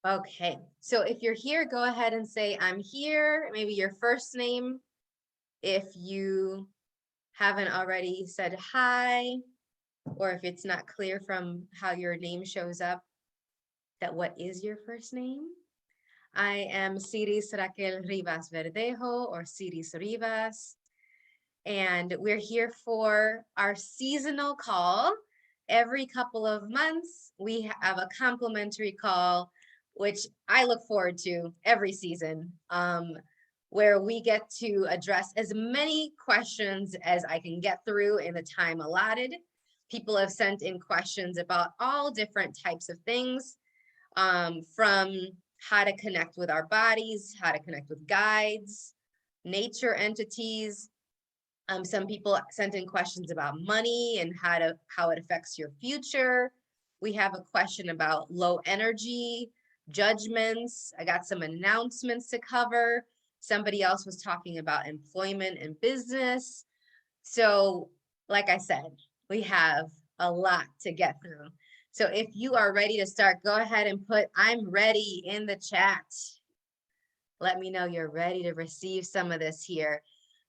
Okay, so if you're here, go ahead and say, I'm here, maybe your first name. If you haven't already said hi, or if it's not clear from how your name shows up, that what is your first name? I am Siris Raquel Rivas-Verdejo, or Siris Rivas, and we're here for our seasonal call. Every couple of months, we have a complimentary call, which I look forward to every season, where we get to address as many questions as I can get through in the time allotted. People have sent in questions about all different types of things, from how to connect with our bodies, how to connect with guides, nature entities. Some people sent in questions about money and how it affects your future. We have a question about low energy, judgments. I got some announcements to cover. Somebody else was talking about employment and business. So, like I said, we have a lot to get through. So if you are ready to start, go ahead and put "I'm ready" in the chat. Let me know you're ready to receive some of this here.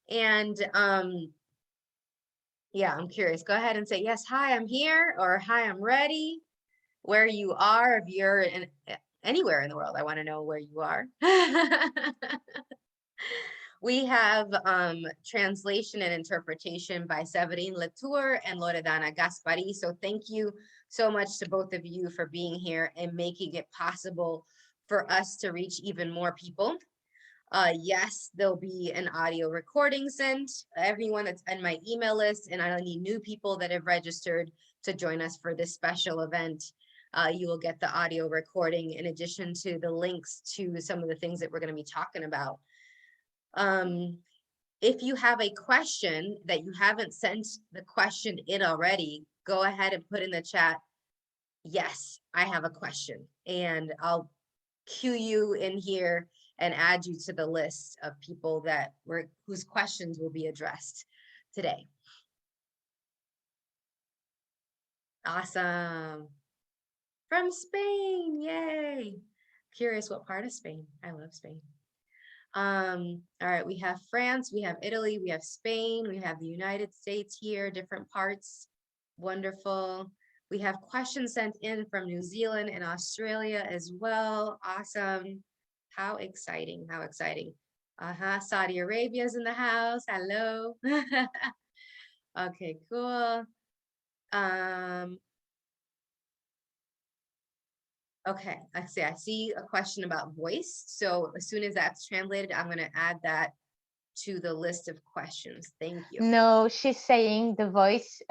And yeah, I'm curious. Go ahead and say, yes, hi, I'm here, or hi, I'm ready. Where you are, if you're in anywhere in the world, I want to know where you are. We have translation and interpretation by Severine Latour and Loredana Gaspari. So thank you so much to both of you for being here and making it possible for us to reach even more people. Yes, there'll be an audio recording sent. Everyone that's on my email list, and I need new people that have registered to join us for this special event. You will get the audio recording in addition to the links to some of the things that we're going to be talking about. If you have a question that you haven't sent the question in already, go ahead and put in the chat, yes, I have a question, and I'll cue you in here and add you to the list of people that whose questions will be addressed today. Awesome. From Spain, yay. Curious what part of Spain? I love Spain. All right, we have France, we have Italy, we have Spain, we have the United States here, different parts. Wonderful. We have questions sent in from New Zealand and Australia as well. Awesome. How exciting, how exciting. Saudi Arabia's in the house. Hello. Okay, cool. Okay, I see a question about voice. So as soon as that's translated, I'm going to add that to the list of questions. Thank you. No, she's saying the voice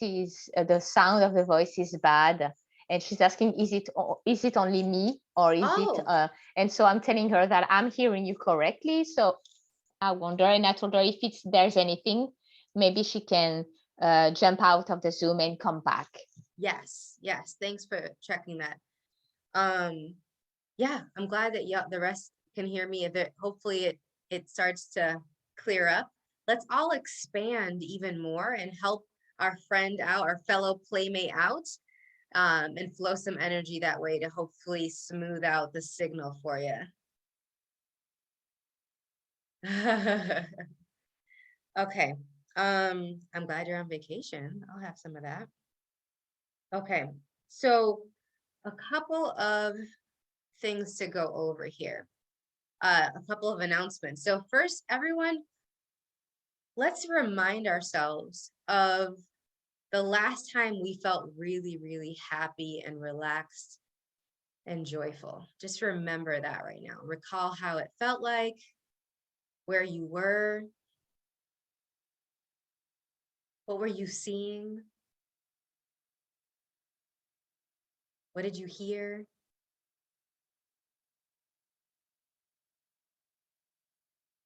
is the sound of the voice is bad, and she's asking, is it only me, or is it? And so I'm telling her that I'm hearing you correctly. So I wonder, and I told her if there's anything, maybe she can jump out of the Zoom and come back. Yes, yes. Thanks for checking that. Yeah, I'm glad that the rest can hear me. Hopefully it starts to clear up. Let's all expand even more and help our friend out, our fellow playmate out, and flow some energy that way to hopefully smooth out the signal for you. Okay. I'm glad you're on vacation. I'll have some of that. Okay. So a couple of things to go over here. A couple of announcements. So first, everyone, let's remind ourselves of the last time we felt really, really happy and relaxed and joyful. Just remember that right now. Recall how it felt like, where you were, what were you seeing? What did you hear?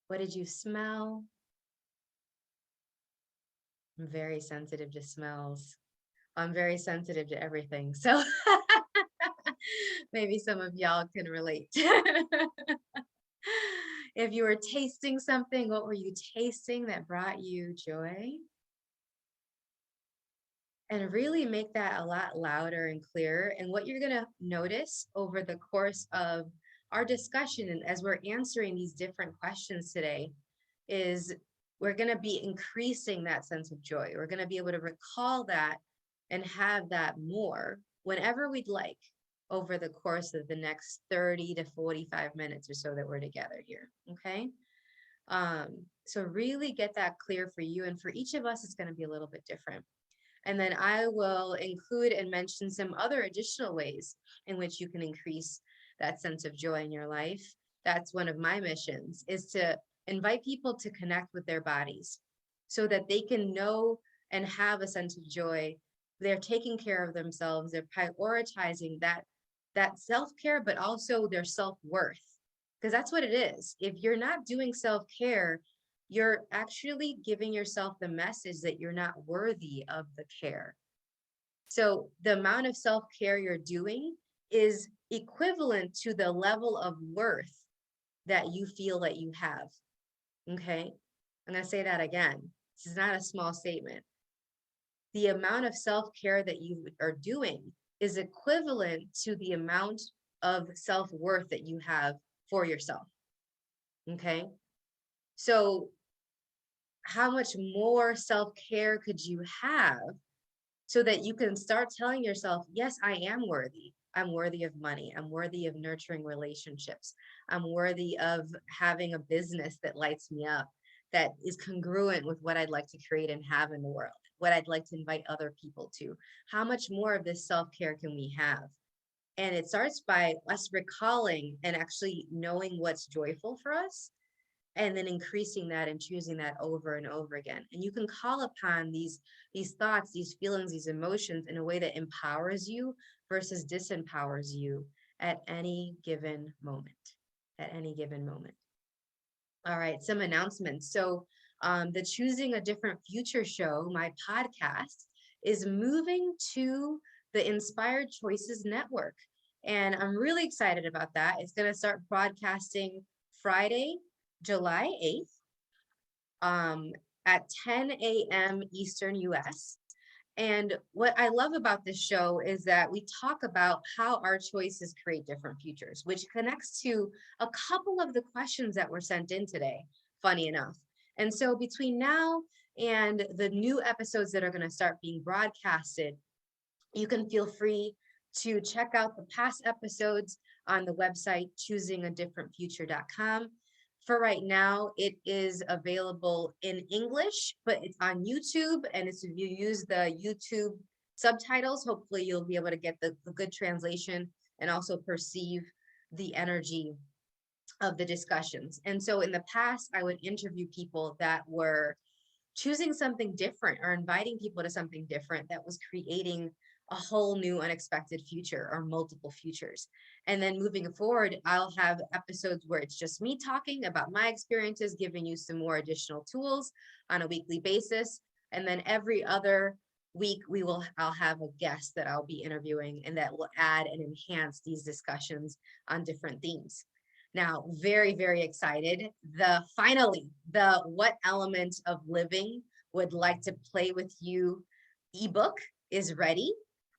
What did you smell? I'm very sensitive to smells. I'm very sensitive to everything. So maybe some of y'all can relate. If you were tasting something, what were you tasting that brought you joy? and really make that a lot louder and clearer. And what you're going to notice over the course of our discussion and as we're answering these different questions today is we're going to be increasing that sense of joy. We're going to be able to recall that and have that more whenever we'd like over the course of the next 30 to 45 minutes or so that we're together here. Okay. So really get that clear for you. And for each of us, it's going to be a little bit different. And then I will include and mention some other additional ways in which you can increase that sense of joy in your life. That's one of my missions, is to invite people to connect with their bodies so that they can know and have a sense of joy. They're taking care of themselves. They're prioritizing that self-care, but also their self-worth, because that's what it is. If you're not doing self-care, you're actually giving yourself the message that you're not worthy of the care. So the amount of self-care you're doing is equivalent to the level of worth that you feel that you have. Okay, I'm going to say that again. This is not a small statement. The amount of self-care that you are doing is equivalent to the amount of self-worth that you have for yourself. Okay, so how much more self-care could you have so that you can start telling yourself, yes, I am worthy. I'm worthy of money. I'm worthy of nurturing relationships. I'm worthy of having a business that lights me up, that is congruent with what I'd like to create and have in the world, what I'd like to invite other people to. How much more of this self-care can we have? And it starts by us recalling and actually knowing what's joyful for us, and then increasing that and choosing that over and over again. And you can call upon these thoughts, these feelings, these emotions in a way that empowers you versus disempowers you at any given moment, All right, some announcements. So the Choosing a Different Future show, my podcast, is moving to the Inspired Choices Network. And I'm really excited about that. It's going to start broadcasting Friday, July 8th at 10 a.m. Eastern US. And what I love about this show is that we talk about how our choices create different futures, which connects to a couple of the questions that were sent in today, funny enough. And so between now and the new episodes that are going to start being broadcasted, you can feel free to check out the past episodes on the website choosingadifferentfuture.com. For right now, it is available in English, but it's on YouTube. And if you use the YouTube subtitles, hopefully you'll be able to get the good translation and also perceive the energy of the discussions. And so in the past, I would interview people that were choosing something different or inviting people to something different that was creating a whole new unexpected future or multiple futures. And then moving forward, I'll have episodes where it's just me talking about my experiences, giving you some more additional tools on a weekly basis. And then every other week, I'll have a guest that I'll be interviewing and that will add and enhance these discussions on different themes. Now, very, very excited. Finally, the What Element of Living Would Like to Play With You ebook is ready.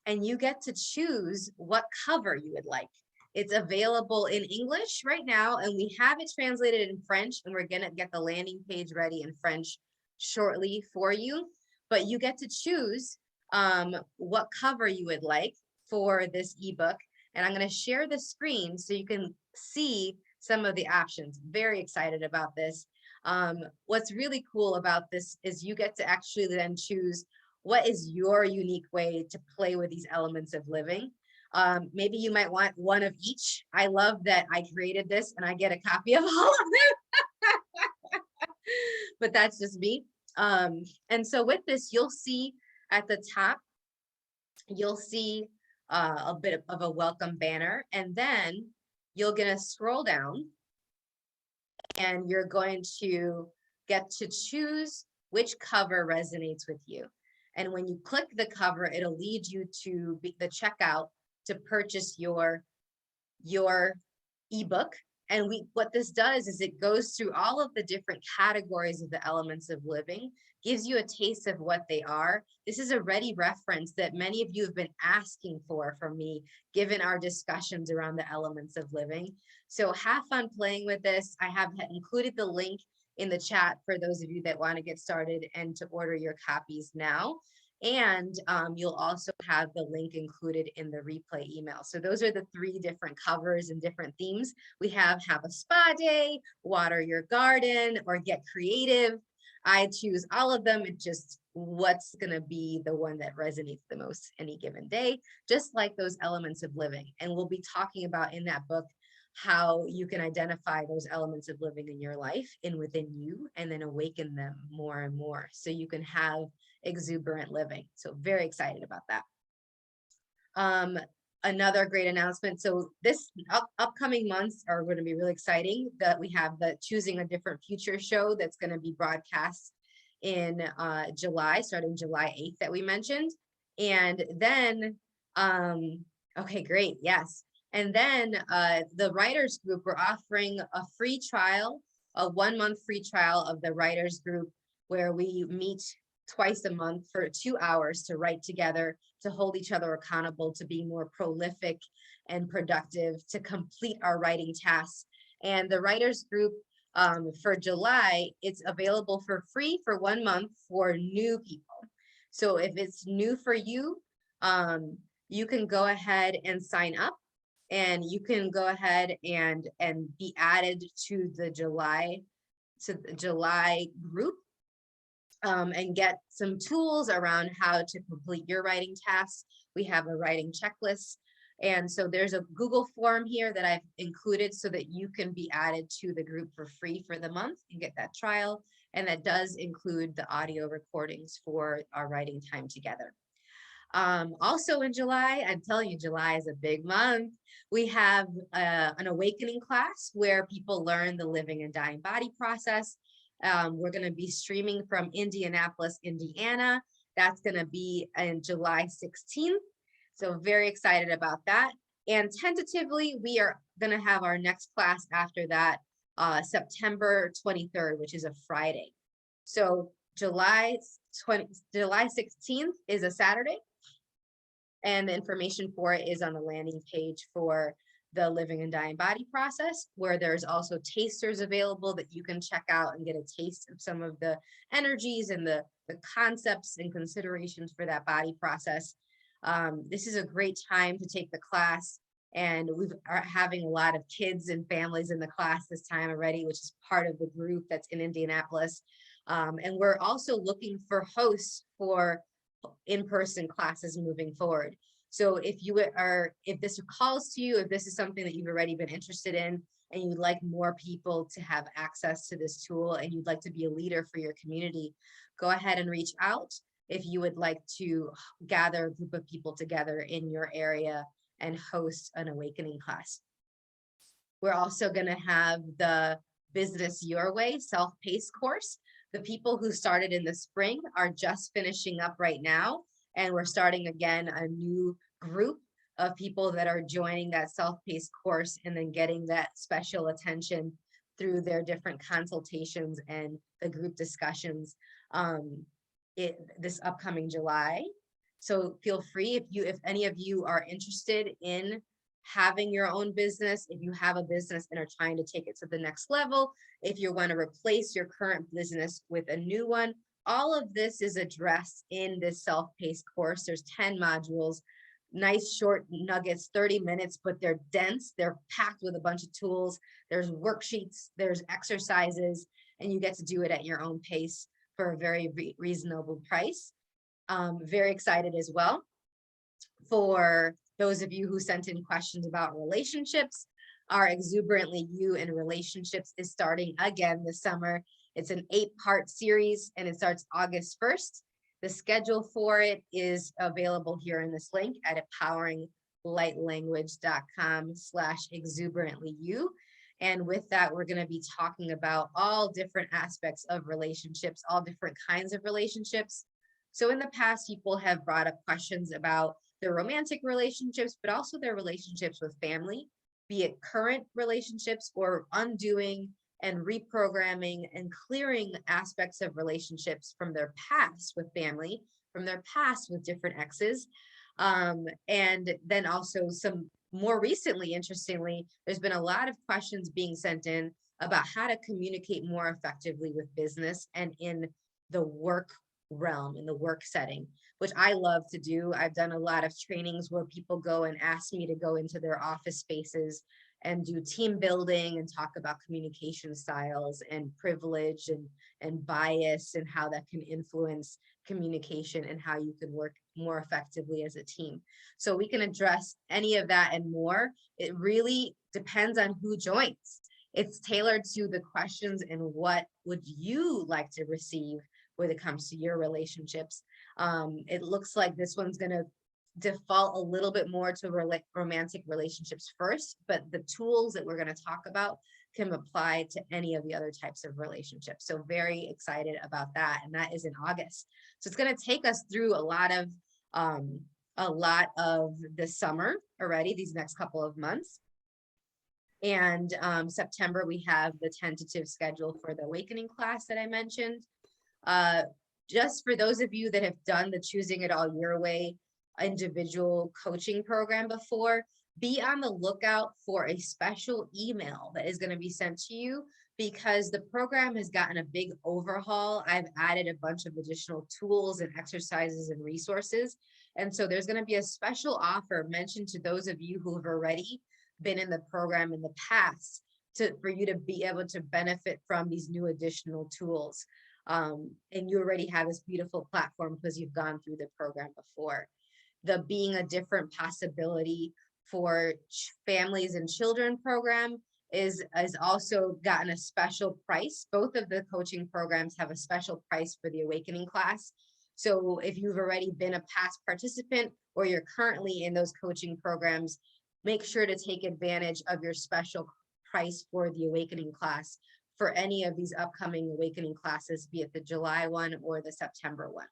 And you get to choose what cover you would like. It's available in English right now, and we have it translated in French, and we're gonna get the landing page ready in French shortly for you. But you get to choose what cover you would like for this ebook. And I'm gonna share the screen so you can see some of the options. Very excited about this. What's really cool about this is you get to actually then choose what is your unique way to play with these elements of living. Maybe you might want one of each. I love that I created this and I get a copy of all of them, but that's just me. And so with this, you'll see at the top, you'll see a bit of a welcome banner, and then you're gonna scroll down and you're going to get to choose which cover resonates with you. And when you click the cover, it'll lead you to the checkout to purchase your ebook. And what this does is it goes through all of the different categories of the elements of living, gives you a taste of what they are. This is a ready reference that many of you have been asking for from me, given our discussions around the elements of living. So have fun playing with this. I have included the link in the chat for those of you that want to get started and to order your copies now. And you'll also have the link included in the replay email. So those are the 3 different covers and different themes. We have a spa day, water your garden, or get creative. I choose all of them. It's just what's going to be the one that resonates the most any given day, just like those elements of living. And we'll be talking about in that book how you can identify those elements of living in your life and within you, and then awaken them more and more so you can have exuberant living. So very excited about that. Another great announcement. So this upcoming months are going to be really exciting, that we have the Choosing a Different Future show that's going to be broadcast in July, starting July 8th that we mentioned. And then, okay, great. Yes. And then the writers group, we're offering a free trial, a 1-month free trial of the writers group, where we meet twice a month for 2 hours to write together, to hold each other accountable, to be more prolific and productive, to complete our writing tasks. And the writers group for July, it's available for free for 1 month for new people. So if it's new for you, you can go ahead and sign up, and you can go ahead and be added to the July group. And get some tools around how to complete your writing tasks. We have a writing checklist. And so there's a Google form here that I've included so that you can be added to the group for free for the month and get that trial. And that does include the audio recordings for our writing time together. Also in July, I'm telling you, July is a big month. We have an awakening class where people learn the living and dying body process. We're going to be streaming from Indianapolis, Indiana. That's going to be on July 16th. So very excited about that. And tentatively, we are going to have our next class after that, September 23rd, which is a Friday. So July 16th is a Saturday. And the information for it is on the landing page for the living and dying body process, where there's also tasters available that you can check out and get a taste of some of the energies and the concepts and considerations for that body process. This is a great time to take the class, and we are having a lot of kids and families in the class this time already, which is part of the group that's in Indianapolis. And we're also looking for hosts for in-person classes moving forward. So if this calls to you, if this is something that you've already been interested in, and you'd like more people to have access to this tool, and you'd like to be a leader for your community, go ahead and reach out if you would like to gather a group of people together in your area and host an awakening class. We're also going to have the Business Your Way self-paced course. The people who started in the spring are just finishing up right now. And we're starting again a new group of people that are joining that self-paced course and then getting that special attention through their different consultations and the group discussions this upcoming July. So feel free, if any of you are interested in having your own business, if you have a business and are trying to take it to the next level, if you want to replace your current business with a new one, all of this is addressed in this self-paced course. There's 10 modules, nice short nuggets, 30 minutes, but they're dense. They're packed with a bunch of tools. There's worksheets, there's exercises, and you get to do it at your own pace for a very reasonable price. Very excited as well for those of you who sent in questions about relationships. Our Exuberantly You in Relationships is starting again this summer. It's an 8-part series, and it starts August 1st. The schedule for it is available here in this link at empoweringlightlanguage.com/exuberantly-you. And with that, we're going to be talking about all different aspects of relationships, all different kinds of relationships. So in the past, people have brought up questions about their romantic relationships, but also their relationships with family. be it current relationships or undoing and reprogramming and clearing aspects of relationships from their past with family, from their past with different exes. And then also some more recently, interestingly, there's been a lot of questions being sent in about how to communicate more effectively with business and in the work realm, in the work setting, which I love to do. I've done a lot of trainings where people go and ask me to go into their office spaces and do team building and talk about communication styles and privilege and bias and how that can influence communication and how you can work more effectively as a team. So we can address any of that and more. It really depends on who joins. It's tailored to the questions and what would you like to receive when it comes to your relationships. It looks like this one's going to default a little bit more to romantic relationships first, but the tools that we're going to talk about can apply to any of the other types of relationships. So very excited about that. And that is in August. So it's going to take us through a lot of the summer already, these next couple of months. And September, we have the tentative schedule for the awakening class that I mentioned. Just for those of you that have done the Choosing It All Your Way individual coaching program before, be on the lookout for a special email that is going to be sent to you, because the program has gotten a big overhaul. I've added a bunch of additional tools and exercises and resources. And so there's going to be a special offer mentioned to those of you who have already been in the program in the past for you to be able to benefit from these new additional tools. And you already have this beautiful platform because you've gone through the program before. The Being a Different Possibility for Families and Children program is also gotten a special price. Both of the coaching programs have a special price for the awakening class. So if you've already been a past participant or you're currently in those coaching programs, make sure to take advantage of your special price for the awakening class for any of these upcoming awakening classes, be it the July one or the September one.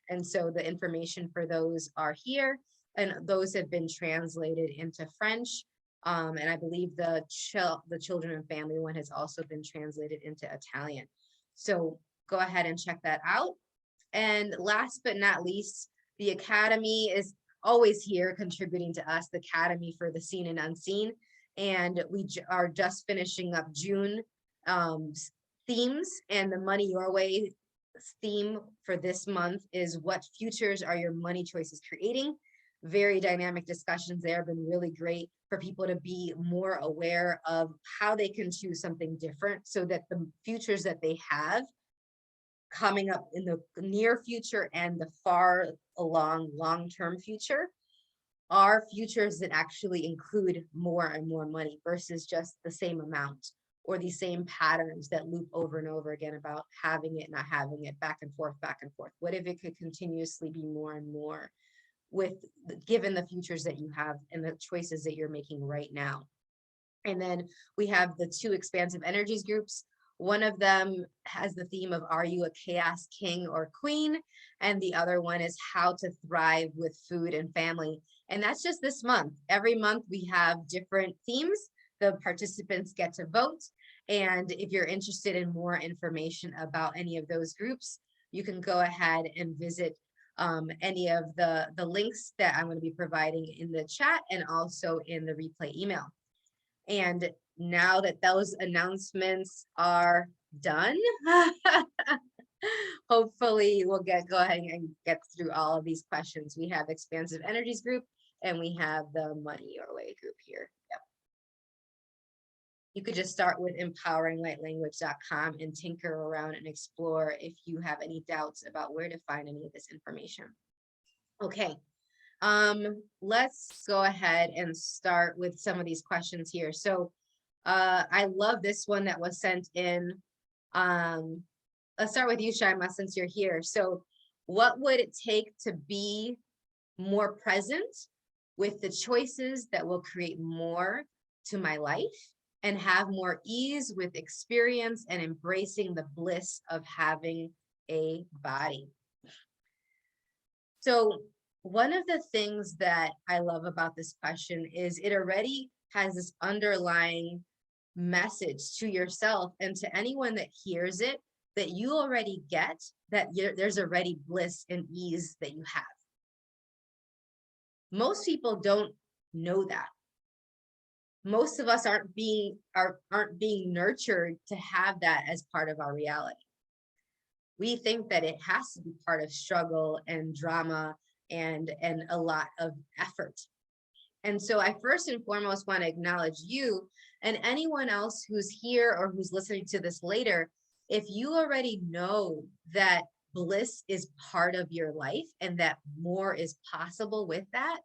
And so the information for those are here, and those have been translated into French. And I believe the children and family one has also been translated into Italian. So go ahead and check that out. And last but not least, the Academy is always here contributing to us, the Academy for the Seen and Unseen. And we are just finishing up June themes, and the Money Your Way theme for this month is what futures are your money choices creating? Very dynamic discussions there have been really great for people to be more aware of how they can choose something different so that the futures that they have coming up in the near future and the far along long-term future are futures that actually include more and more money versus just the same amount or the same patterns that loop over and over again about having it, not having it, back and forth, back and forth. What if it could continuously be more and more given the futures that you have and the choices that you're making right now? And then we have the 2 expansive energies groups. One of them has the theme of, are you a chaos king or queen? And the other one is how to thrive with food and family. And that's just this month. Every month we have different themes. The participants get to vote. And if you're interested in more information about any of those groups, you can go ahead and visit any of the links that I'm going to be providing in the chat and also in the replay email. And now that those announcements are done, hopefully we'll go ahead and get through all of these questions. We have Expansive Energies group and we have the Money Your Way group here. Yep. You could just start with empoweringlightlanguage.com and tinker around and explore if you have any doubts about where to find any of this information. Okay. Let's go ahead and start with some of these questions here. So I love this one that was sent in. Let's start with you, Shaima, since you're here. So what would it take to be more present with the choices that will create more to my life and have more ease with experience and embracing the bliss of having a body? So one of the things that I love about this question is it already has this underlying message to yourself and to anyone that hears it, that you already get, that there's already bliss and ease that you have. Most people don't know that. Most of us aren't being nurtured to have that as part of our reality. We think that it has to be part of struggle and drama and a lot of effort. And so I first and foremost want to acknowledge you and anyone else who's here or who's listening to this later. If you already know that bliss is part of your life and that more is possible with that,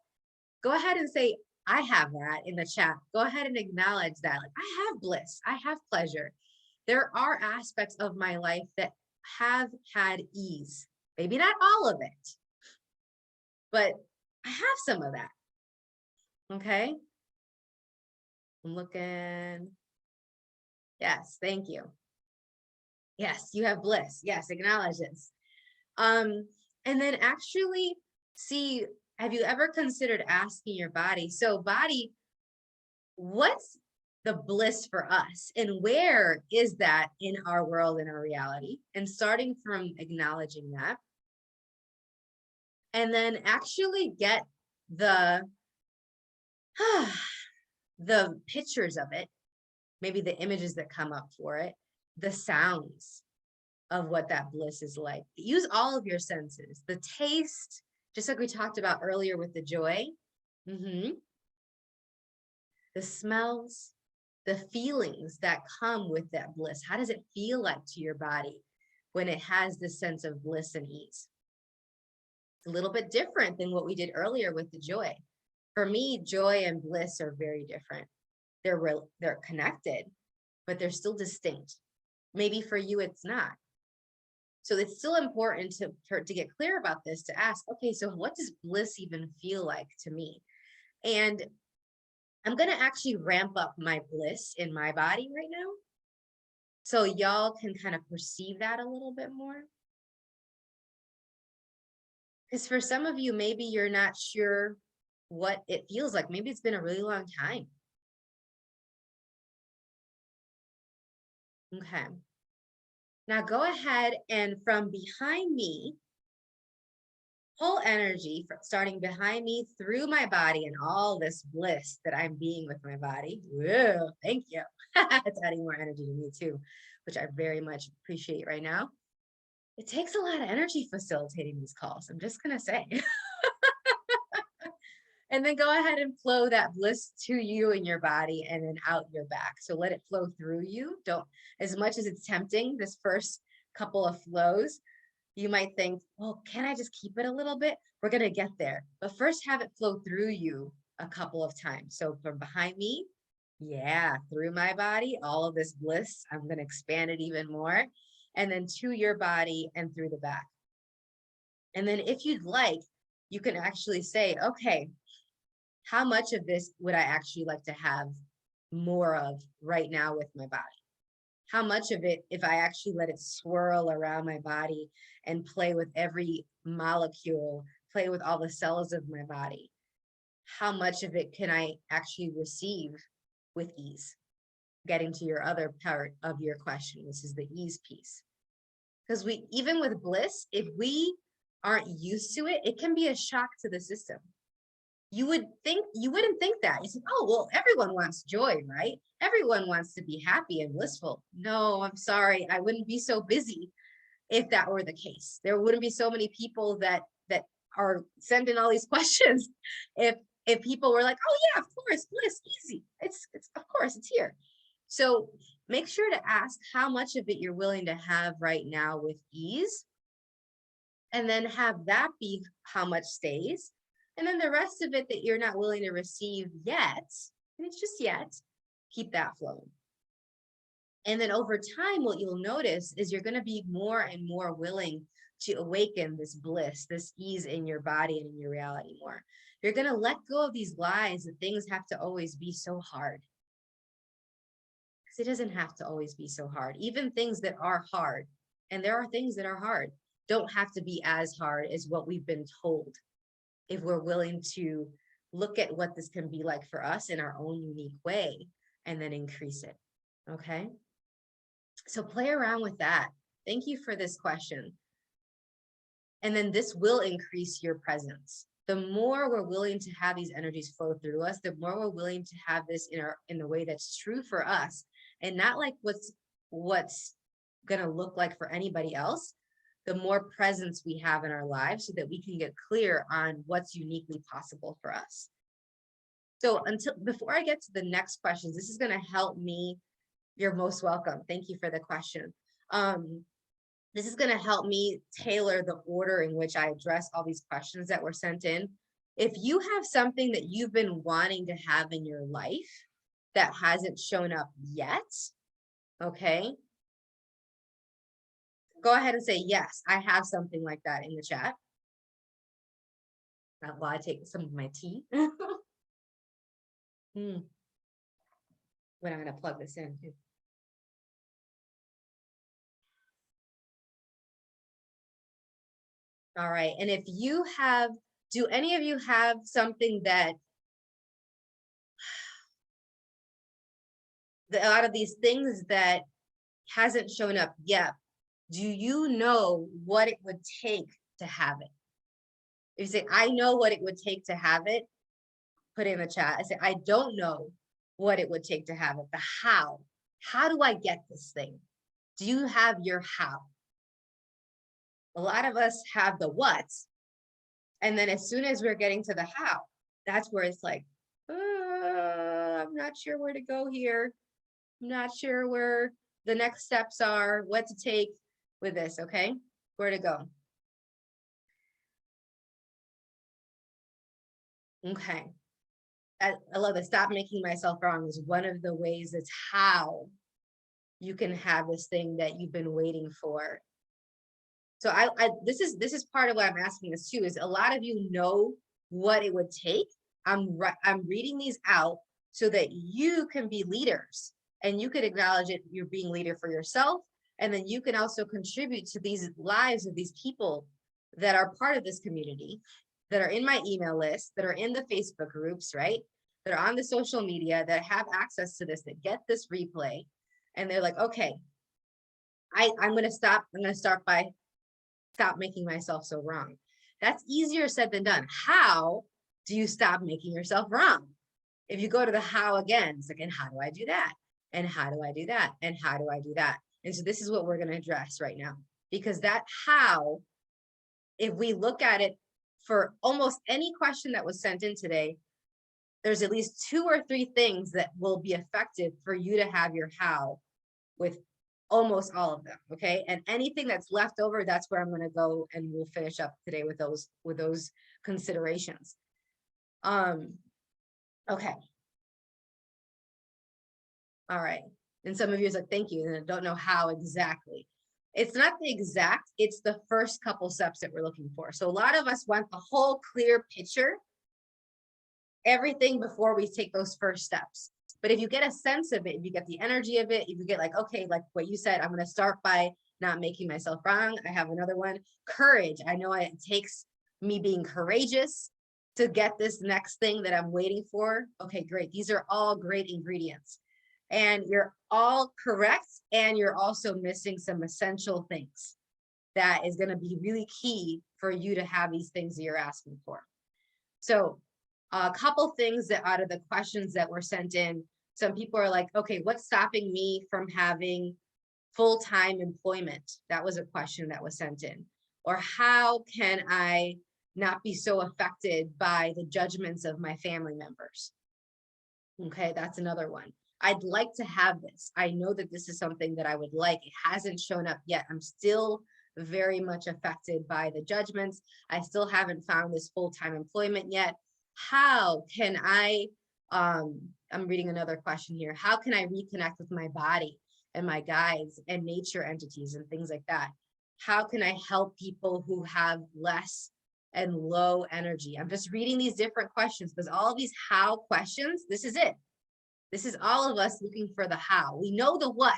go ahead and say, I have that in the chat. Go ahead and acknowledge that. Like, I have bliss. I have pleasure. There are aspects of my life that have had ease. Maybe not all of it, but I have some of that. Okay. I'm looking. Yes, thank you. Yes, you have bliss. Yes, acknowledge this. And then actually see, have you ever considered asking your body, so body, what's the bliss for us? And where is that in our world, in our reality? And starting from acknowledging that. And then actually get the pictures of it, maybe the images that come up for it, the sounds of what that bliss is like. Use all of your senses, the taste, just like we talked about earlier with the joy, the smells, the feelings that come with that bliss. How does it feel like to your body when it has this sense of bliss and ease? It's a little bit different than what we did earlier with the joy. For me, joy and bliss are very different. They're connected, but they're still distinct. Maybe for you, it's not. So it's still important to get clear about this, to ask, okay, so what does bliss even feel like to me? And I'm going to actually ramp up my bliss in my body right now, so y'all can kind of perceive that a little bit more. Because for some of you, maybe you're not sure what it feels like. Maybe it's been a really long time. Okay. Now go ahead and from behind me, pull energy starting behind me through my body and all this bliss that I'm being with my body. Whoa, thank you. It's adding more energy to me too, which I very much appreciate right now. It takes a lot of energy facilitating these calls, I'm just going to say. And then go ahead and flow that bliss to you in your body and then out your back. So let it flow through you. Don't, as much as it's tempting, this first couple of flows, you might think, well, can I just keep it a little bit? We're going to get there. But first have it flow through you a couple of times. So from behind me, yeah, through my body, all of this bliss, I'm going to expand it even more. And then to your body and through the back. And then if you'd like, you can actually say, okay, how much of this would I actually like to have more of right now with my body? How much of it, if I actually let it swirl around my body and play with every molecule, play with all the cells of my body, how much of it can I actually receive with ease? Getting to your other part of your question, this is the ease piece. Because even with bliss, if we aren't used to it, it can be a shock to the system. You wouldn't think that. You say, oh, well, everyone wants joy, right? Everyone wants to be happy and blissful. No, I'm sorry. I wouldn't be so busy if that were the case. There wouldn't be so many people that are sending all these questions if people were like, oh yeah, of course, bliss, easy. It's of course it's here. So make sure to ask how much of it you're willing to have right now with ease, and then have that be how much stays. And then the rest of it that you're not willing to receive yet, and it's just yet, keep that flowing. And then over time, what you'll notice is you're going to be more and more willing to awaken this bliss, this ease in your body and in your reality more. You're going to let go of these lies that things have to always be so hard. Because it doesn't have to always be so hard. Even things that are hard, and there are things that are hard, don't have to be as hard as what we've been told, if we're willing to look at what this can be like for us in our own unique way, and then increase it. Okay. So play around with that. Thank you for this question. And then this will increase your presence. The more we're willing to have these energies flow through us, the more we're willing to have this in the way that's true for us, and not like what's going to look like for anybody else, the more presence we have in our lives so that we can get clear on what's uniquely possible for us. So before I get to the next questions, this is going to help me. You're most welcome. Thank you for the question. This is going to help me tailor the order in which I address all these questions that were sent in. If you have something that you've been wanting to have in your life that hasn't shown up yet, okay, go ahead and say, yes, I have something like that in the chat. While I take some of my tea. When I'm going to plug this in too. All right. And if you have, do any of you have something that out of these things that hasn't shown up yet, do you know what it would take to have it? If you say, I know what it would take to have it, put it in the chat. I say, I don't know what it would take to have it, the how. How do I get this thing? Do you have your how? A lot of us have the what. And then as soon as we're getting to the how, that's where it's like, I'm not sure where to go here. I'm not sure where the next steps are, what to take with this, okay? Where to go. Okay. I love that. Stop making myself wrong is one of the ways it's how you can have this thing that you've been waiting for. So this is part of what I'm asking this too, is a lot of you know what it would take. I'm reading these out so that you can be leaders and you could acknowledge it. You're being leader for yourself. And then you can also contribute to these lives of these people that are part of this community, that are in my email list, that are in the Facebook groups, right? That are on the social media, that have access to this, that get this replay. And they're like, okay, I'm going to start by stop making myself so wrong. That's easier said than done. How do you stop making yourself wrong? If you go to the how again, it's like, and how do I do that? And how do I do that? And how do I do that? And so this is what we're going to address right now, because that how, if we look at it for almost any question that was sent in today, there's at least 2 or 3 things that will be effective for you to have your how with almost all of them. Okay. And anything that's left over, that's where I'm going to go, and we'll finish up today with those considerations. Okay. All right. And some of you is like, thank you. And I don't know how exactly. It's not the exact, it's the first couple steps that we're looking for. So a lot of us want the whole clear picture, everything before we take those first steps. But if you get a sense of it, if you get the energy of it, if you get like, okay, like what you said, I'm going to start by not making myself wrong. I have another one, courage. I know it takes me being courageous to get this next thing that I'm waiting for. Okay, great. These are all great ingredients. And you're all correct. And you're also missing some essential things that is going to be really key for you to have these things that you're asking for. So a couple things that out of the questions that were sent in, some people are like, okay, what's stopping me from having full-time employment? That was a question that was sent in. Or how can I not be so affected by the judgments of my family members? Okay, that's another one. I'd like to have this. I know that this is something that I would like. It hasn't shown up yet. I'm still very much affected by the judgments. I still haven't found this full-time employment yet. How can I, I'm reading another question here. How can I reconnect with my body and my guides and nature entities and things like that? How can I help people who have less and low energy? I'm just reading these different questions because all of these how questions, this is it. This is all of us looking for the how. We know the what.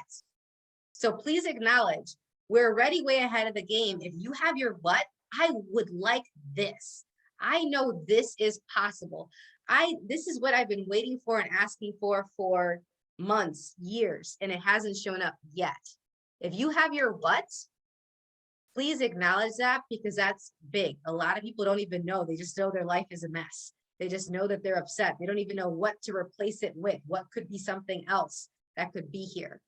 So please acknowledge we're already way ahead of the game. If you have your what, I would like this. I know this is possible. this is what I've been waiting for and asking for months, years, and it hasn't shown up yet. If you have your what, please acknowledge that, because that's big. A lot of people don't even know. They just know their life is a mess. They just know that they're upset. They don't even know what to replace it with. What could be something else that could be here?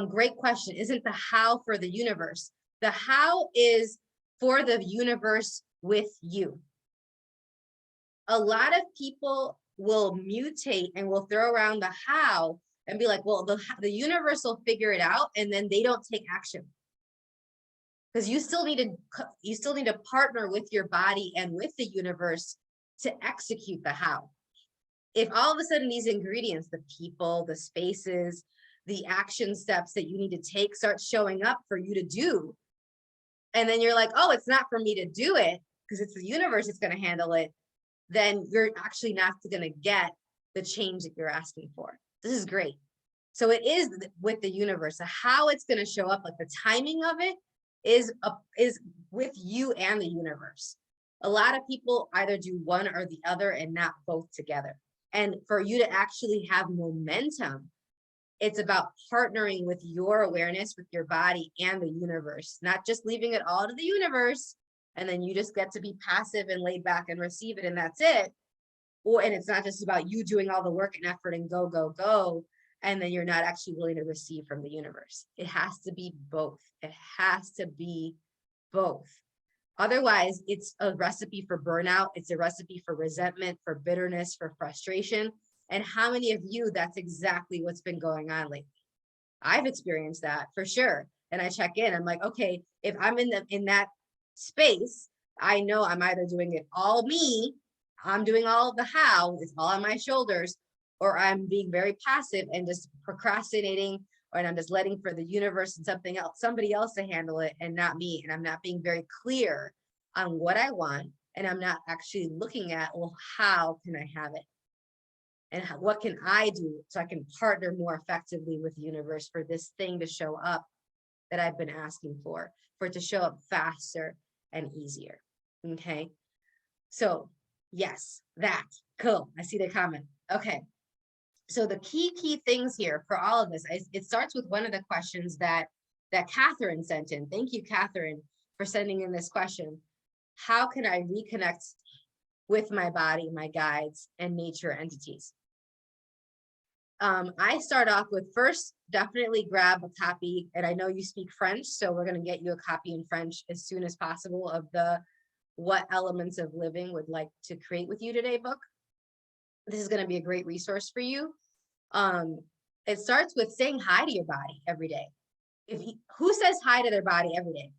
Great question. Isn't the how for the universe? The how is for the universe with you. A lot of people will mutate and will throw around the how and be like, well, the universe will figure it out, and then they don't take action. Because you still need to partner with your body and with the universe to execute the how. If all of a sudden these ingredients, the people, the spaces, the action steps that you need to take start showing up for you to do, and then you're like, oh, it's not for me to do it because it's the universe that's going to handle it, then you're actually not going to get the change that you're asking for. This is great. So it is with the universe. So how it's going to show up, like the timing of it is with you and the universe. A lot of people either do one or the other and not both together. And for you to actually have momentum, it's about partnering with your awareness, with your body and the universe, not just leaving it all to the universe. And then you just get to be passive and laid back and receive it, and that's it. And it's not just about you doing all the work and effort and go, go, go. And then you're not actually willing to receive from the universe. It has to be both. It has to be both. Otherwise, it's a recipe for burnout. It's a recipe for resentment, for bitterness, for frustration. And how many of you, that's exactly what's been going on lately? I've experienced that for sure. And I check in, I'm like, okay, if I'm in that space, I know I'm either doing it all me, I'm doing all of the how, it's all on my shoulders, or I'm being very passive and just procrastinating, or I'm just letting for the universe and somebody else to handle it and not me. And I'm not being very clear on what I want. And I'm not actually looking at, well, how can I have it? And what can I do so I can partner more effectively with the universe for this thing to show up that I've been asking for it to show up faster and easier. Okay. So yes, that cool. I see the comment. Okay. So the key things here for all of this, it starts with one of the questions that Catherine sent in. Thank you, Catherine, for sending in this question. How can I reconnect with my body, my guides, and nature entities? I start off with first, definitely grab a copy, and I know you speak French, so we're going to get you a copy in French as soon as possible of the What Elements of Living Would Like to Create With You Today book. This is going to be a great resource for you. It starts with saying hi to your body every day. Who says hi to their body every day?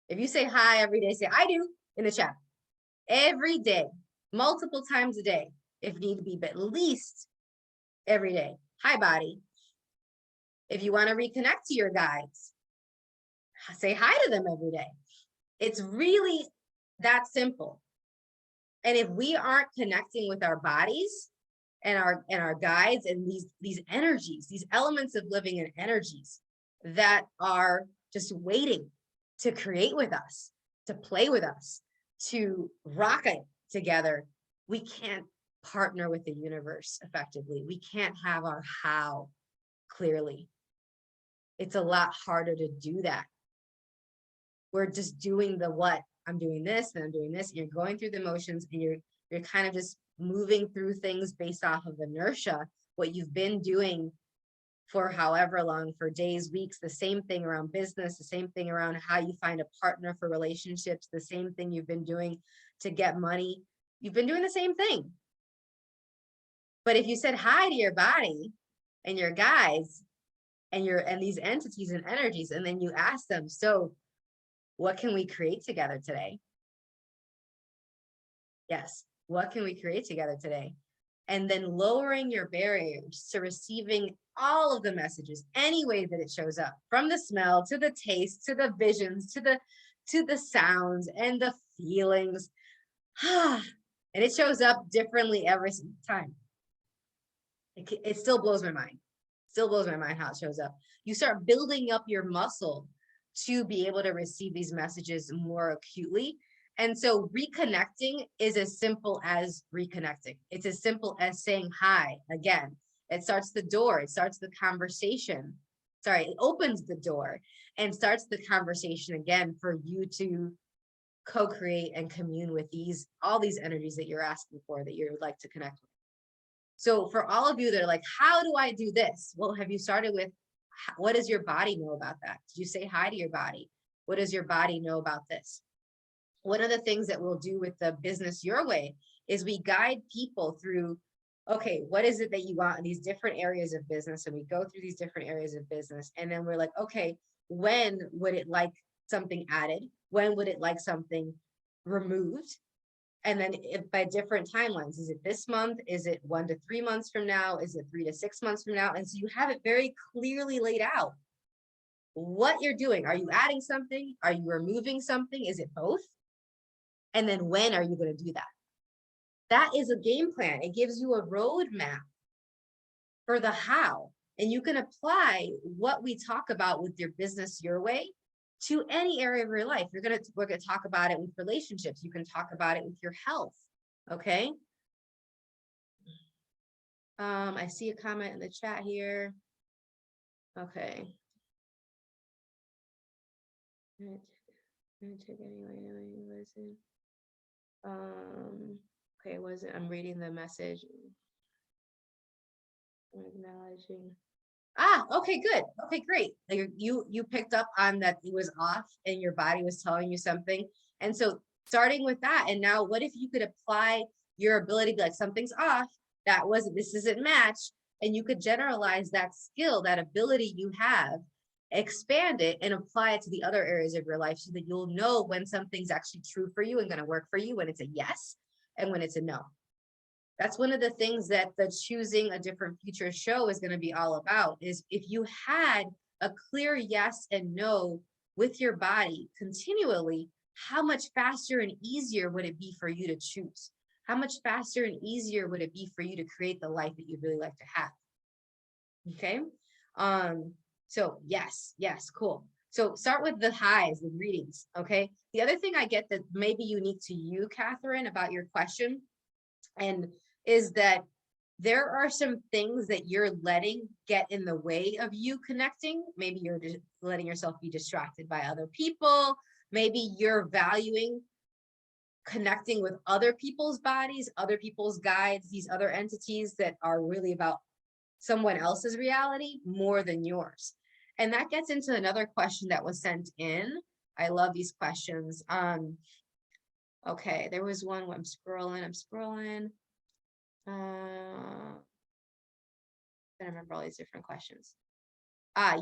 If you say hi every day, say I do in the chat. Every day, multiple times a day, if need be, but at least every day. Hi, body. If you want to reconnect to your guides, say hi to them every day. It's really that simple. And if we aren't connecting with our bodies and our guides and these energies, these elements of living and energies that are just waiting to create with us, to play with us, to rock it together, we can't partner with the universe effectively. We can't have our how clearly. It's a lot harder to do that. We're just doing the what. I'm doing this and I'm doing this, and you're going through the motions, and you're kind of just moving through things based off of inertia, what you've been doing for however long, for days, weeks, the same thing around business, the same thing around how you find a partner for relationships, the same thing you've been doing to get money. You've been doing the same thing. But if you said hi to your body and your guides and these entities and energies, and then you ask them, so what can we create together today? Yes, what can we create together today? And then lowering your barriers to receiving all of the messages, any way that it shows up, from the smell to the taste, to the visions, to the sounds and the feelings. And it shows up differently every single time. It still blows my mind. Still blows my mind how it shows up. You start building up your muscle to be able to receive these messages more acutely. And so reconnecting is as simple as reconnecting. It's as simple as saying hi again. It starts the door, it starts the conversation. Sorry, it opens the door and starts the conversation again for you to co-create and commune with all these energies that you're asking for, that you would like to connect with. So for all of you that are like, how do I do this? Well, have you started with, what does your body know about that? Did you say hi to your body? What does your body know about this? One of the things that we'll do with the Business Your Way is we guide people through, okay, what is it that you want in these different areas of business? And we go through these different areas of business. And then we're like, okay, when would it like something added? When would it like something removed? And then by different timelines, is it this month? Is it 1 to 3 months from now? Is it 3 to 6 months from now? And so you have it very clearly laid out what you're doing. Are you adding something? Are you removing something? Is it both? And then when are you going to do that? That is a game plan. It gives you a roadmap for the how. And you can apply what we talk about with your Business Your Way to any area of your life. We're going to talk about it with relationships. You can talk about it with your health. Okay. I see a comment in the chat here. Okay. Okay, I'm reading the message. I'm acknowledging. Okay, good. Okay, great. You picked up on that it was off and your body was telling you something. And so starting with that, and now what if you could apply your ability to be like, something's off, this isn't matched, and you could generalize that skill, that ability you have, expand it and apply it to the other areas of your life so that you'll know when something's actually true for you and going to work for you, when it's a yes and when it's a no. That's one of the things that the Choosing a Different Future show is going to be all about, is if you had a clear yes and no with your body continually, how much faster and easier would it be for you to choose? How much faster and easier would it be for you to create the life that you'd really like to have? Okay. So yes, cool. So start with the highs, the readings. Okay. The other thing I get that may be unique to you, Catherine, about your question, and is that there are some things that you're letting get in the way of you connecting. Maybe you're just letting yourself be distracted by other people. Maybe you're valuing connecting with other people's bodies, other people's guides, these other entities that are really about someone else's reality more than yours. And that gets into another question that was sent in. I love these questions. Okay, there was one where I'm scrolling. I remember all these different questions.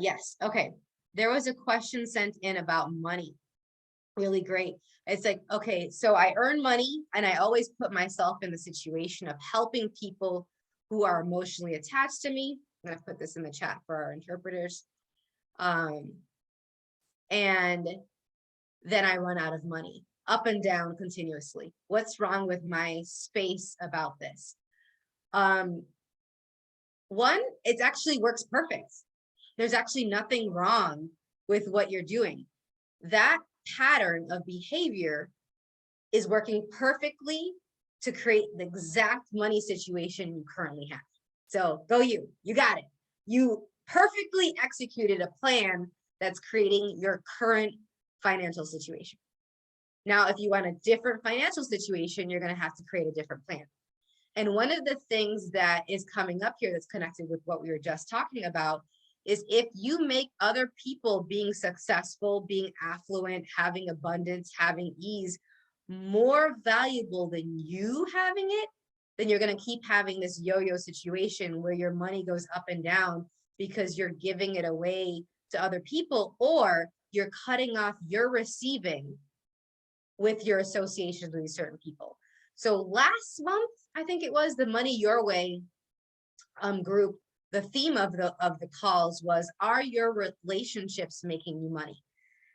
Yes. Okay. There was a question sent in about money. Really great. It's like, okay, so I earn money and I always put myself in the situation of helping people who are emotionally attached to me. I'm going to put this in the chat for our interpreters. And then I run out of money, up and down continuously. What's wrong with my space about this? One, it actually works perfect. There's actually nothing wrong with what you're doing. That pattern of behavior is working perfectly to create the exact money situation you currently have. So go you got it. You perfectly executed a plan that's creating your current financial situation. Now, if you want a different financial situation, you're going to have to create a different plan. And one of the things that is coming up here that's connected with what we were just talking about is if you make other people being successful, being affluent, having abundance, having ease more valuable than you having it, then you're going to keep having this yo-yo situation where your money goes up and down because you're giving it away to other people, or you're cutting off your receiving with your associations with certain people. So last month, I think it was the Money Your Way group, the theme of the calls was, are your relationships making you money?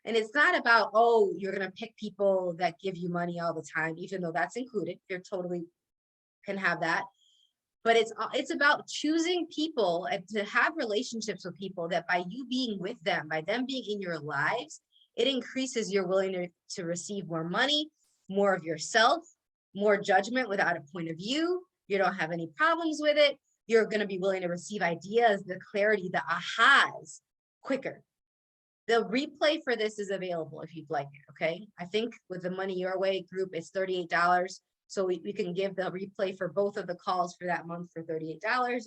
And it's not about, oh, you're going to pick people that give you money all the time, even though that's included. You're totally can have that. But it's about choosing people and to have relationships with people that by you being with them, by them being in your lives, it increases your willingness to receive more money, more of yourself, more judgment without a point of view. You don't have any problems with it. You're going to be willing to receive ideas, the clarity, the ahas quicker. The replay for this is available if you'd like it, okay? I think with the Money Your Way group, it's $38. So we can give the replay for both of the calls for that month for $38,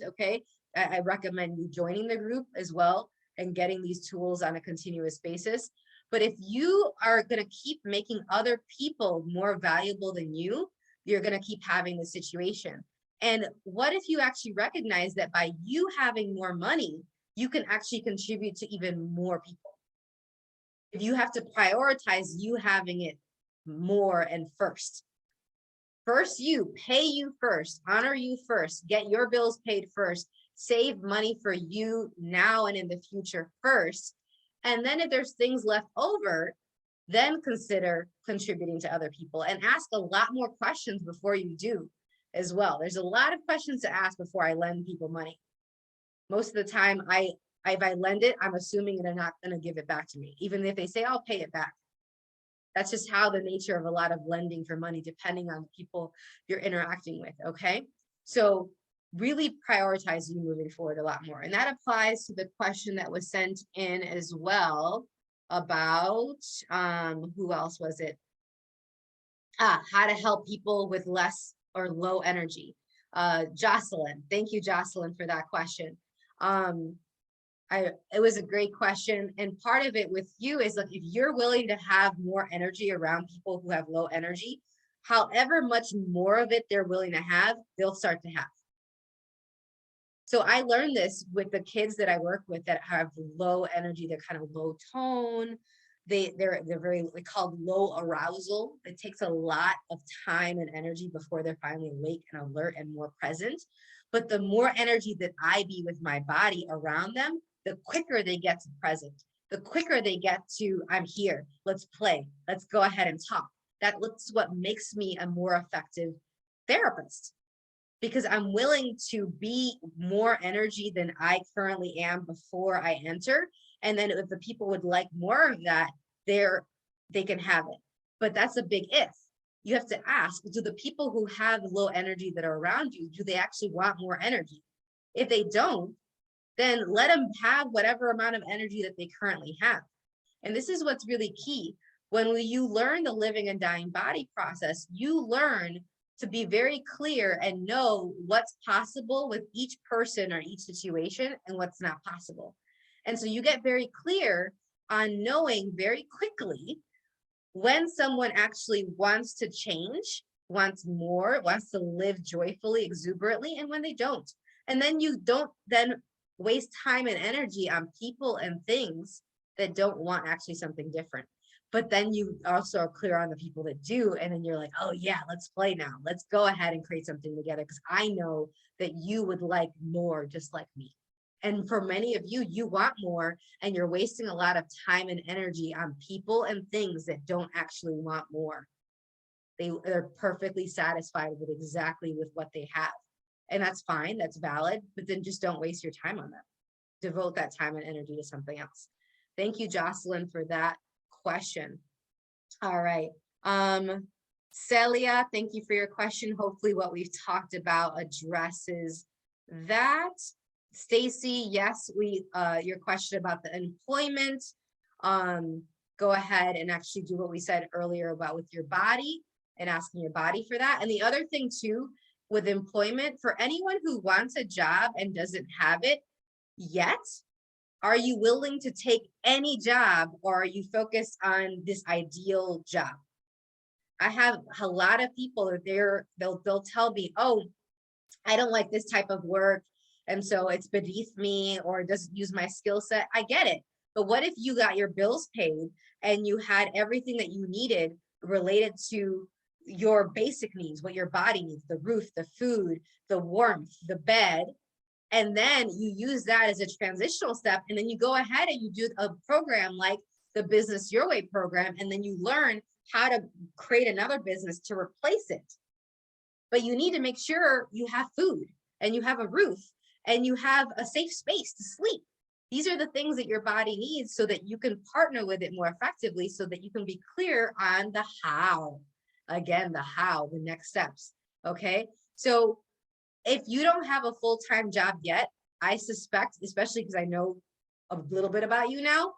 okay? I recommend you joining the group as well and getting these tools on a continuous basis. But if you are going to keep making other people more valuable than you, you're going to keep having this situation. And what if you actually recognize that by you having more money, you can actually contribute to even more people? If you have to prioritize you having it more and first. First you, pay you first, honor you first, get your bills paid first, save money for you now and in the future first. And then if there's things left over, then consider contributing to other people and ask a lot more questions before you do as well. There's a lot of questions to ask before I lend people money. Most of the time, if I lend it, I'm assuming they're not going to give it back to me, even if they say I'll pay it back. That's just how the nature of a lot of lending for money, depending on the people you're interacting with, okay? So really prioritize you moving forward a lot more. And that applies to the question that was sent in as well about, who else was it? How to help people with less or low energy. Jocelyn, thank you, Jocelyn, for that question. It was a great question. And part of it with you is like, if you're willing to have more energy around people who have low energy, however much more of it they're willing to have, they'll start to have. So I learned this with the kids that I work with that have low energy, they're kind of low tone. They're very called low arousal. It takes a lot of time and energy before they're finally awake and alert and more present. But the more energy that I be with my body around them, the quicker they get to present, the quicker they get to, I'm here, let's play, let's go ahead and talk. That's what makes me a more effective therapist, because I'm willing to be more energy than I currently am before I enter. And then if the people would like more of that, they can have it. But that's a big if. You have to ask, do the people who have low energy that are around you, do they actually want more energy? If they don't, then let them have whatever amount of energy that they currently have. And this is what's really key. When you learn the living and dying body process, you learn to be very clear and know what's possible with each person or each situation and what's not possible. And so you get very clear on knowing very quickly when someone actually wants to change, wants more, wants to live joyfully, exuberantly, and when they don't. And then you don't then waste time and energy on people and things that don't want actually something different. But then you also are clear on the people that do. And then you're like, oh yeah, let's play now. Let's go ahead and create something together, because I know that you would like more just like me. And for many of you, you want more, and you're wasting a lot of time and energy on people and things that don't actually want more. They're perfectly satisfied with exactly with what they have. And that's fine, that's valid, but then just don't waste your time on them. Devote that time and energy to something else. Thank you, Jocelyn, for that question. All right. Celia, thank you for your question. Hopefully what we've talked about addresses that. Stacy, yes, your question about the employment, go ahead and actually do what we said earlier about with your body and asking your body for that. And the other thing too, with employment, for anyone who wants a job and doesn't have it yet, are you willing to take any job, or are you focused on this ideal job? I have a lot of people that they'll tell me, oh, I don't like this type of work, and so it's beneath me, or it doesn't use my skill set. I get it. But what if you got your bills paid and you had everything that you needed related to your basic needs, what your body needs, the roof, the food, the warmth, the bed, and then you use that as a transitional step, and then you go ahead and you do a program like the Business Your Way program, and then you learn how to create another business to replace it. But you need to make sure you have food, and you have a roof, and you have a safe space to sleep. These are the things that your body needs so that you can partner with it more effectively, so that you can be clear on the how. Again, the how, the next steps. Okay. So if you don't have a full-time job yet, I suspect, especially because I know a little bit about you now,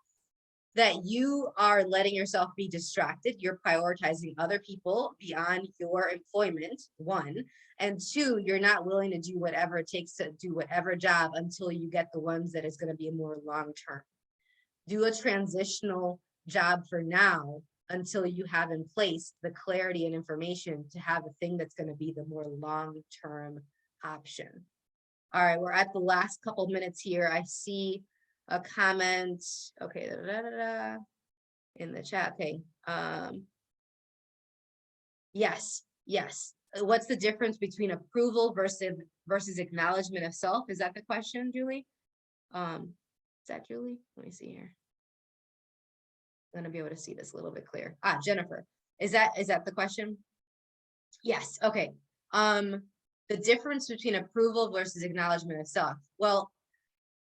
that you are letting yourself be distracted. You're prioritizing other people beyond your employment, one. And two, you're not willing to do whatever it takes to do whatever job until you get the ones that is going to be more long-term. Do a transitional job for now until you have in place the clarity and information to have a thing that's going to be the more long-term option. All right, we're at the last couple minutes here. I see a comment. Okay, in the chat. Okay. Yes. What's the difference between approval versus acknowledgement of self? Is that the question, Julie? Is that Julie? Let me see here. I'm gonna be able to see this a little bit clearer. Jennifer, is that the question? Yes. Okay. The difference between approval versus acknowledgement of self. Well,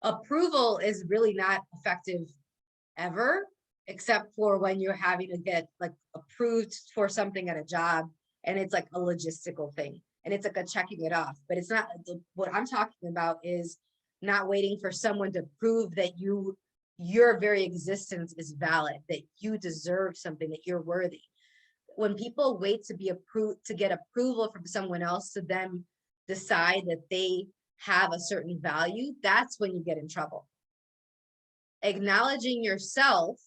approval is really not effective ever, except for when you're having to get like approved for something at a job, and it's like a logistical thing, and it's like a checking it off. But it's not. What I'm talking about is not waiting for someone to prove that your very existence is valid, that you deserve something, that you're worthy. When people wait to be approved, to get approval from someone else to then decide that they have a certain value, that's when you get in trouble. Acknowledging yourself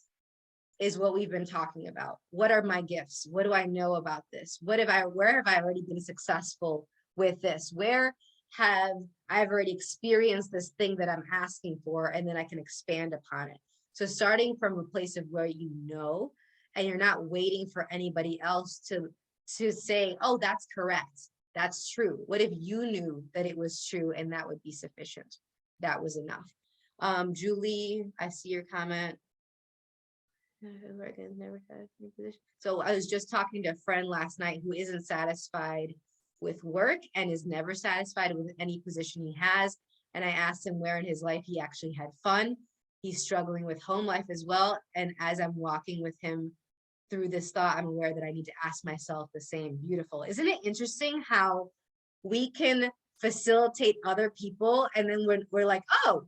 is what we've been talking about. What are my gifts? What do I know about this? Where have I already been successful with this? Where have I already experienced this thing that I'm asking for, and then I can expand upon it. So starting from a place of where you know, and you're not waiting for anybody else to say, oh, that's correct. That's true. What if you knew that it was true and that would be sufficient? That was enough. Julie, I see your comment. So I was just talking to a friend last night who isn't satisfied with work and is never satisfied with any position he has. And I asked him where in his life he actually had fun. He's struggling with home life as well. And as I'm walking with him through this thought, I'm aware that I need to ask myself the same. Beautiful. Isn't it interesting how we can facilitate other people, and then we're like, oh,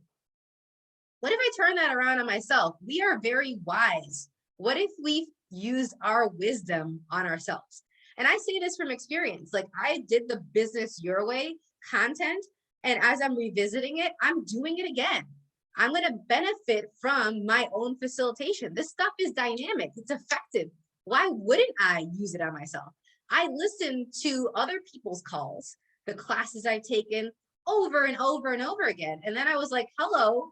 what if I turn that around on myself? We are very wise. What if we use our wisdom on ourselves? And I say this from experience. Like, I did the business your way content, and as I'm revisiting it, I'm doing it again. I'm going to benefit from my own facilitation. This stuff is dynamic. It's effective. Why wouldn't I use it on myself? I listen to other people's calls, the classes I've taken over and over and over again. And then I was like, hello,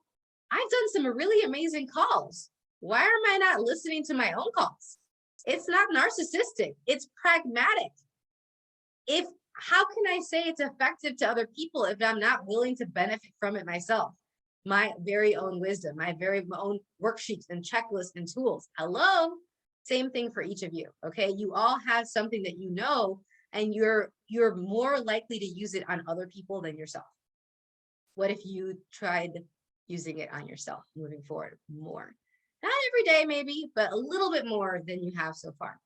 I've done some really amazing calls. Why am I not listening to my own calls? It's not narcissistic. It's pragmatic. How can I say it's effective to other people if I'm not willing to benefit from it myself? My very own wisdom, my very own worksheets and checklists and tools. Hello, same thing for each of you. Okay, you all have something that you know, and you're more likely to use it on other people than yourself. What if you tried using it on yourself moving forward more? Not every day, maybe, but a little bit more than you have so far.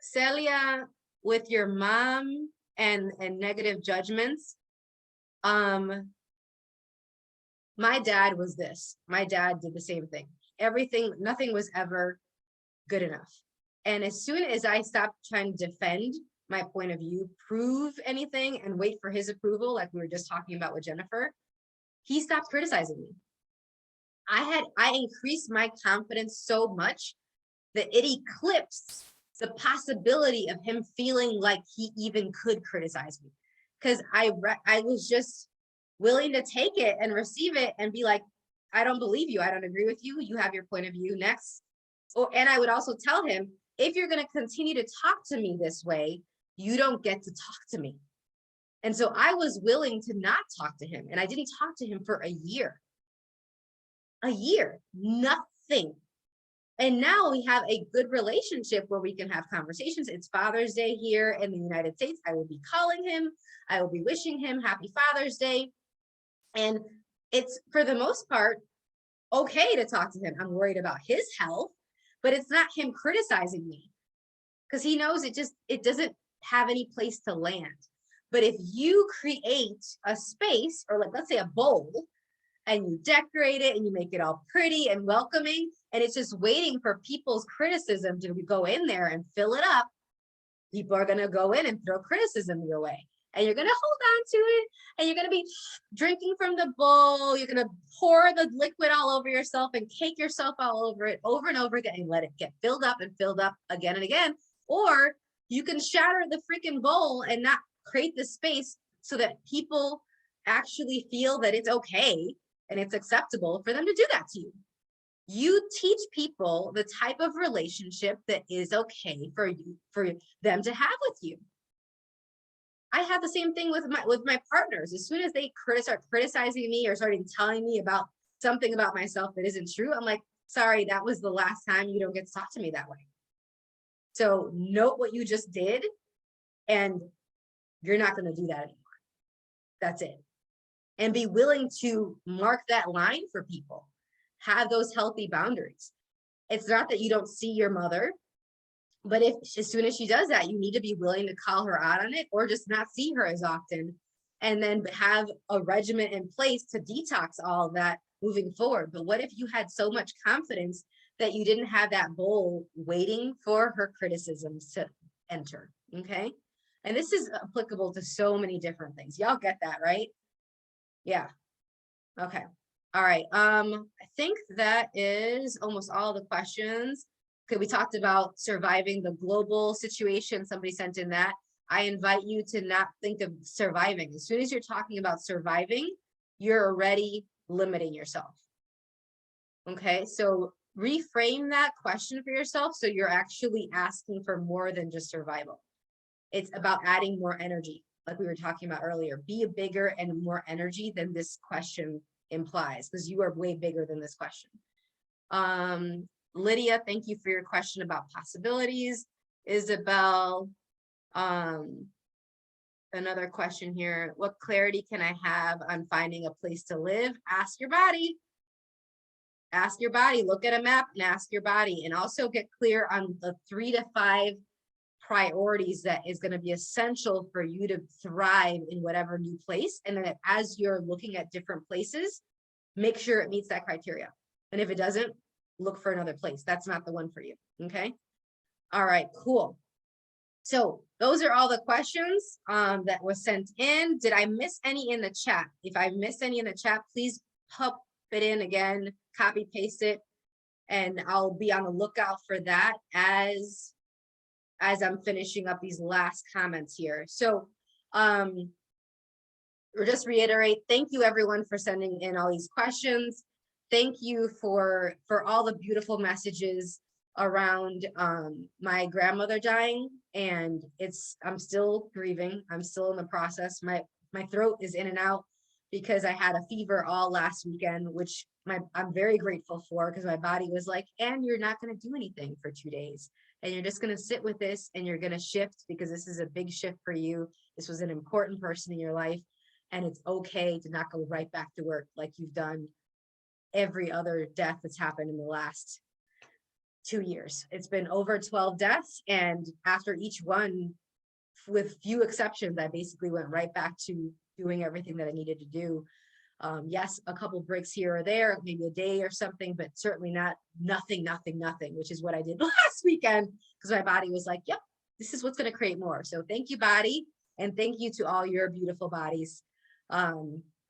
Celia, with your mom and negative judgments, my dad was this. My dad did the same thing. Nothing was ever good enough. And as soon as I stopped trying to defend my point of view, prove anything, and wait for his approval, like we were just talking about with Jennifer, he stopped criticizing me. I increased my confidence so much that it eclipsed the possibility of him feeling like he even could criticize me. Because I was just willing to take it and receive it and be like, I don't believe you. I don't agree with you. You have your point of view, next. And I would also tell him, if you're going to continue to talk to me this way, you don't get to talk to me. And so I was willing to not talk to him. And I didn't talk to him for a year. Nothing. And now we have a good relationship where we can have conversations. It's Father's Day here in the United States. I will be calling him. I will be wishing him happy Father's Day. And it's, for the most part, okay to talk to him. I'm worried about his health, but it's not him criticizing me because he knows it doesn't have any place to land. But if you create a space, or like, let's say a bowl, and you decorate it and you make it all pretty and welcoming, and it's just waiting for people's criticism to go in there and fill it up, people are going to go in and throw criticism your way. And you're going to hold on to it, and you're going to be drinking from the bowl. You're going to pour the liquid all over yourself and cake yourself all over it over and over again, and let it get filled up and filled up again and again. Or you can shatter the freaking bowl and not create the space so that people actually feel that it's okay and it's acceptable for them to do that to you. You teach people the type of relationship that is okay for them to have with you. I have the same thing with my partners. As soon as they start criticizing me or starting telling me about something about myself that isn't true, I'm like, sorry, that was the last time. You don't get to talk to me that way. So note what you just did, and you're not going to do that anymore. That's it. And be willing to mark that line for people. Have those healthy boundaries. It's not that you don't see your mother, but if as soon as she does that, you need to be willing to call her out on it, or just not see her as often, and then have a regimen in place to detox all of that moving forward. But what if you had so much confidence that you didn't have that bowl waiting for her criticisms to enter? Okay. And this is applicable to so many different things. Y'all get that, right? Yeah. Okay. All right. I think that is almost all the questions. Okay, we talked about surviving the global situation. Somebody sent in that. I invite you to not think of surviving. As soon as you're talking about surviving, you're already limiting yourself. Okay, so reframe that question for yourself so you're actually asking for more than just survival. It's about adding more energy, like we were talking about earlier. Be a bigger and more energy than this question implies, because you are way bigger than this question. Lydia, thank you for your question about possibilities. Isabel, another question here. What clarity can I have on finding a place to live? Ask your body. Ask your body. Look at a map and ask your body. And also get clear on the 3 to 5 priorities that is going to be essential for you to thrive in whatever new place. And then as you're looking at different places, make sure it meets that criteria. And if it doesn't, look for another place. That's not the one for you. Okay. All right, cool. So those are all the questions that were sent in. Did I miss any in the chat? If I missed any in the chat, please pop it in again, copy paste it, and I'll be on the lookout for that as I'm finishing up these last comments here. So we'll just reiterate, thank you everyone for sending in all these questions. Thank you for all the beautiful messages around my grandmother dying, and I'm still grieving. I'm still in the process. My throat is in and out because I had a fever all last weekend, which I'm very grateful for, because my body was like, and you're not going to do anything for 2 days, and you're just going to sit with this, and you're going to shift, because this is a big shift for you. This was an important person in your life, and it's okay to not go right back to work like you've done every other death that's happened in the last 2 years. It's been over 12 deaths. And after each one, with few exceptions, I basically went right back to doing everything that I needed to do. Yes, a couple breaks here or there, maybe a day or something, but certainly not nothing, which is what I did last weekend, because my body was like, yep, this is what's going to create more. So thank you, body. And thank you to all your beautiful bodies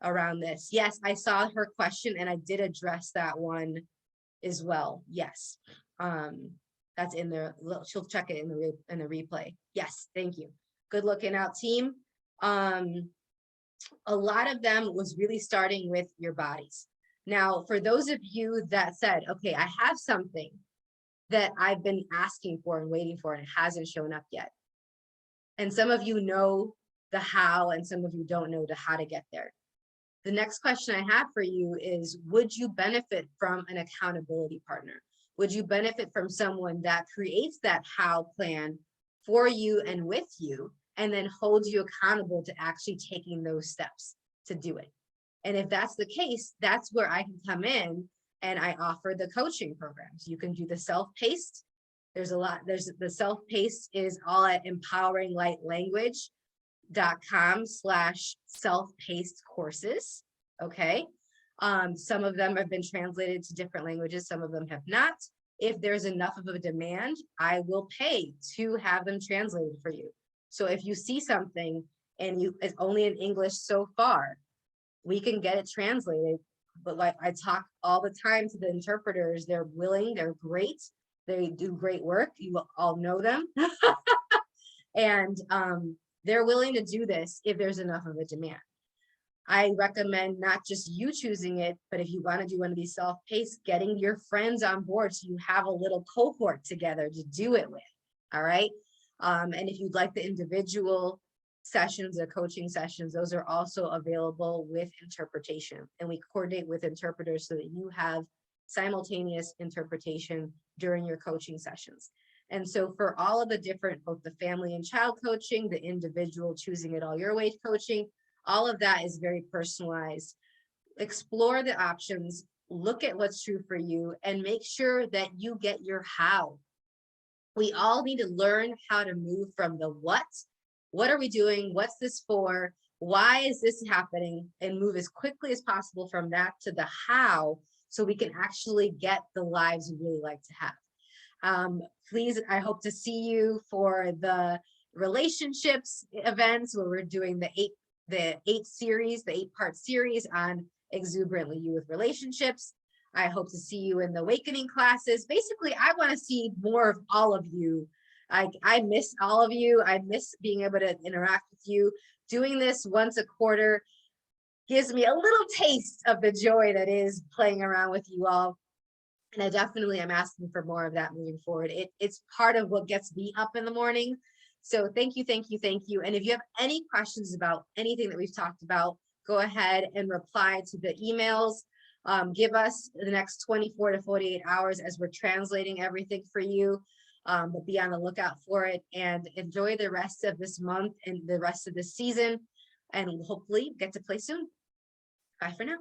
around this. Yes, I saw her question and I did address that one as well. Yes, that's in there. She'll check it in the replay. Yes, thank you. Good looking out, team. A lot of them was really starting with your bodies. Now, for those of you that said, okay, I have something that I've been asking for and waiting for, and it hasn't shown up yet. And some of you know the how, and some of you don't know the how to get there. The next question I have for you is, would you benefit from an accountability partner? Would you benefit from someone that creates that how plan for you and with you, and then holds you accountable to actually taking those steps to do it? And if that's the case, that's where I can come in and I offer the coaching programs. You can do the self-paced. There's the self-paced is all at empoweringlightlanguage.com/self-paced courses. Okay. Some of them have been translated to different languages. Some of them have not. If there's enough of a demand, I will pay to have them translated for you. So if you see something and it's only in English so far, we can get it translated. But like I talk all the time to the interpreters, they're willing, they're great. They do great work. You will all know them. And they're willing to do this if there's enough of a demand. I recommend not just you choosing it, but if you want to do one of these self-paced, getting your friends on board so you have a little cohort together to do it with. All right. And if you'd like the individual sessions or coaching sessions, those are also available with interpretation. And we coordinate with interpreters so that you have simultaneous interpretation during your coaching sessions. And so for all of the different, both the family and child coaching, the individual choosing it all your way coaching, all of that is very personalized. Explore the options, look at what's true for you, and make sure that you get your how. We all need to learn how to move from the what are we doing? What's this for? Why is this happening? And move as quickly as possible from that to the how, so we can actually get the lives we really like to have. Please, I hope to see you for the relationships events where we're doing the 8-part series on exuberantly you with relationships. I hope to see you in the awakening classes. Basically, I want to see more of all of you. I miss all of you. I miss being able to interact with you. Doing this once a quarter gives me a little taste of the joy that is playing around with you all. And I definitely am asking for more of that moving forward. It's part of what gets me up in the morning. So thank you, thank you, thank you. And if you have any questions about anything that we've talked about, go ahead and reply to the emails. Give us the next 24 to 48 hours as we're translating everything for you. But be on the lookout for it, and enjoy the rest of this month and the rest of this season. And hopefully get to play soon. Bye for now.